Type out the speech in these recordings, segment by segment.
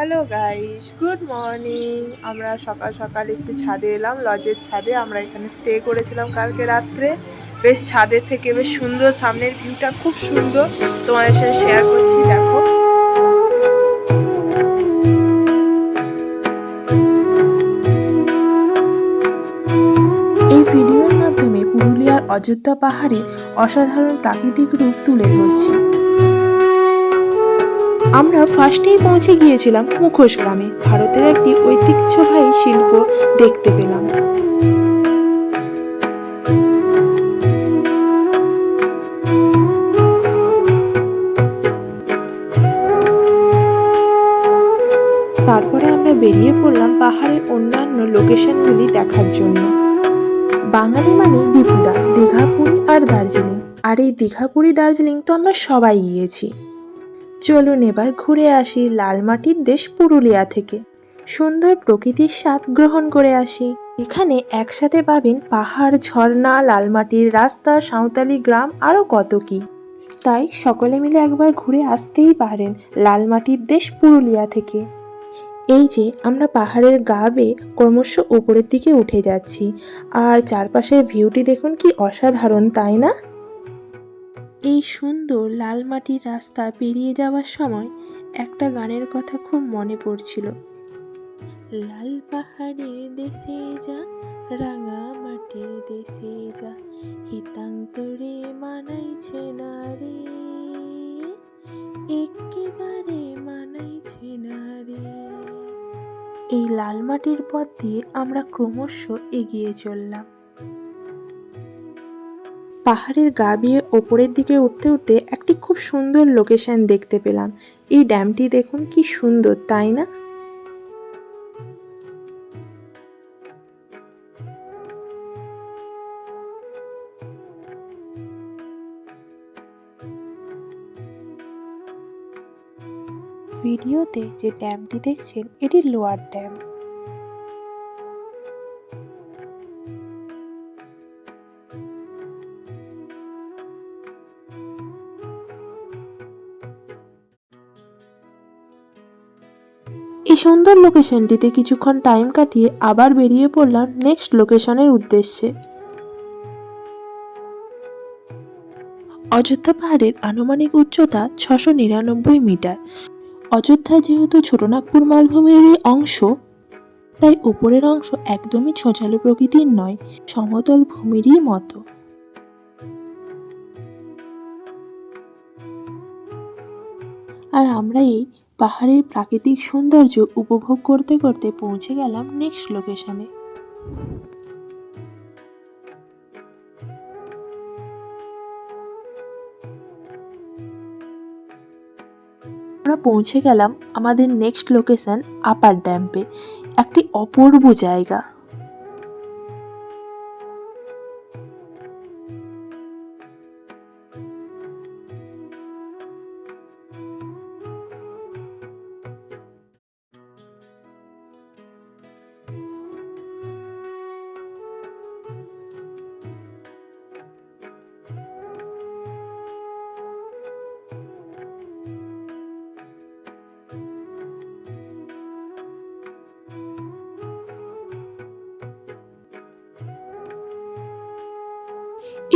Hello guys, good morning. আমরা সকাল সকাল একটু ছাদে এলাম, লজের ছাদে। আমরা এখানে স্টে করেছিলাম কালকে রাত্রে। বেশ ছাদের থেকে বেশ সুন্দর, সামনের ভিউটা খুব সুন্দর। তোমাদের সাথে শেয়ার করছি, দেখো। এই ভিডিওর মাধ্যমে পুরুলিয়ার অযোধ্যা পাহাড়ে অসাধারণ প্রাকৃতিক রূপ তুলে ধরছি। আমরা ফার্স্টেই পৌঁছে গিয়েছিলাম মুখোশ গ্রামে। ভারতের একটি ঐতিহ্যবাহী শিল্প দেখতে পেলাম। তারপরে আমরা বেরিয়ে পড়লাম পাহাড়ের অন্যান্য লোকেশনগুলি দেখার জন্য। বাঙালি মানে দীপুদা, দীঘা, পুরী আর দার্জিলিং। আর এই দীঘা, পুরী, দার্জিলিং তো আমরা সবাই গিয়েছি। চলুন এবার ঘুরে আসি লালমাটির দেশ পুরুলিয়া থেকে। সুন্দর প্রকৃতির স্বাদ গ্রহণ করে আসি। এখানে একসাথে পাবেন পাহাড়, ঝর্ণা, লালমাটির রাস্তা, সাঁওতালি গ্রাম, আরও কত কি। তাই সকলে মিলে একবার ঘুরে আসতেই পারেন লালমাটির দেশ পুরুলিয়া থেকে। এই যে আমরা পাহাড়ের গা বেয়ে ক্রমশ উপরের দিকে উঠে যাচ্ছি, আর চারপাশের ভিউটি দেখুন কি অসাধারণ, তাই না? এই সুন্দর লাল মাটির রাস্তা পেরিয়ে যাওয়ার সময় একটা গানের কথা খুব মনে পড়ছিল। লাল পাহাড়ের দেশে যা, রাঙা মাটির দেশে যা, হিতাং তোরে মানাইছে না রে, একেবারে মানাইছে না রে। এই লাল মাটির পথ দিয়ে আমরা ক্রমশ এগিয়ে চললাম। পাহাড়ের গা বেয়ে ওপরের দিকে উঠতে উঠতে একটি খুব সুন্দর লোকেশন দেখতে পেলাম। এই ড্যামটি দেখুন কি সুন্দর, তাই না? ভিডিওতে যে ড্যামটি দেখছেন এটি লোয়ার ড্যাম। এই সুন্দর লোকেশনটিতে কিছুক্ষণ টাইম কাটিয়ে আবার বেরিয়ে পড়লাম নেক্সট লোকেশনের উদ্দেশ্যে। অযোধ্যা পাহাড়ের আনুমানিক উচ্চতা 699 মিটার। অযোধ্যা যেহেতু ছোটনাগপুর মালভূমিরই অংশ, তাই উপরের অংশ একদমই ছোঁচালো প্রকৃতির নয়, সমতল ভূমিরই মতো। আর আমরা এই পাহাড়ের প্রাকৃতিক সৌন্দর্য উপভোগ করতে করতে পৌঁছে গেলাম নেক্সট লোকেশনে। আমরা পৌঁছে গেলাম আমাদের নেক্সট লোকেশন আপার ড্যাম্পে, একটি অপূর্ব জায়গা।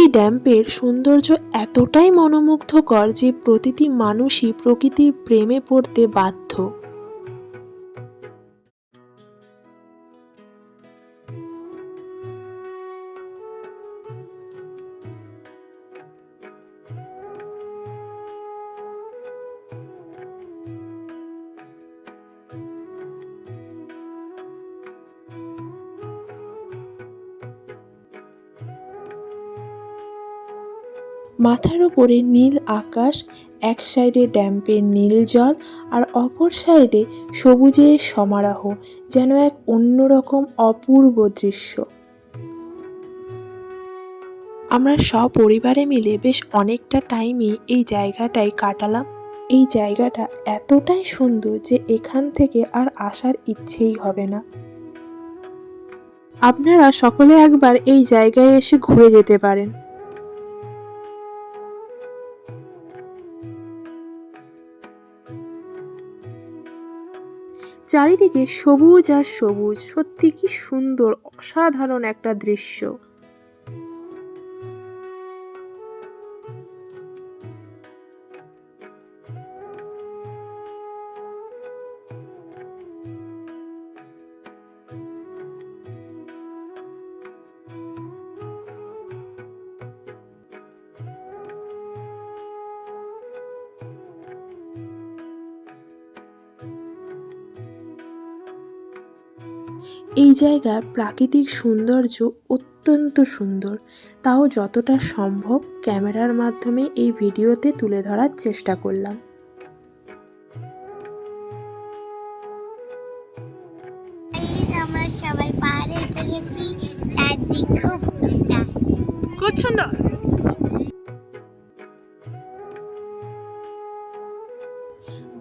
এই ড্যাম্পের সৌন্দর্য এতটাই মনোমুগ্ধকর যে প্রতিটি মানুষই প্রকৃতির প্রেমে পড়তে বাধ্য। মাথার উপরে নীল আকাশ, এক সাইডে ড্যাম্পের নীল জল আর অপর সাইডে সবুজের সমারোহ, যেন এক অন্যরকম অপূর্ব দৃশ্য। আমরা সপরিবারে মিলে বেশ অনেকটা টাইমই এই জায়গাটায় কাটালাম। এই জায়গাটা এতটাই সুন্দর যে এখান থেকে আর আসার ইচ্ছেই হবে না। আপনারা সকলে একবার এই জায়গায় এসে ঘুরে যেতে পারেন। চারিদিকে সবুজ আর সবুজ, সত্যি কি সুন্দর, অসাধারণ একটা দৃশ্য। এই জায়গার প্রাকৃতিক সৌন্দর্য অত্যন্ত সুন্দর, তাও যতটা সম্ভব ক্যামেরার মাধ্যমে এই ভিডিওতে তুলে ধরার চেষ্টা করলাম। আমরা সবাই পাহাড়ে উঠে গেছি, চারদিক খুব সুন্দর। খুব সুন্দর।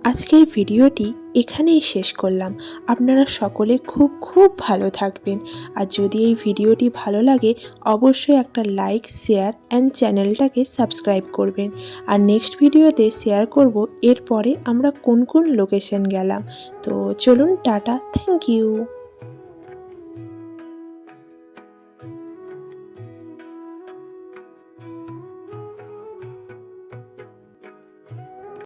আজকের ভিডিওটি এখানেই শেষ করলাম। আপনারা সকলে খুব খুব ভালো থাকবেন। আর যদি এই ভিডিওটি ভালো লাগে অবশ্যই একটা লাইক, শেয়ার অ্যান্ড চ্যানেলটাকে সাবস্ক্রাইব করবেন। আর নেক্সট ভিডিওতে শেয়ার করব এরপরে আমরা কোন কোন লোকেশন গেলাম। তো চলুন, টাটা, থ্যাংক ইউ।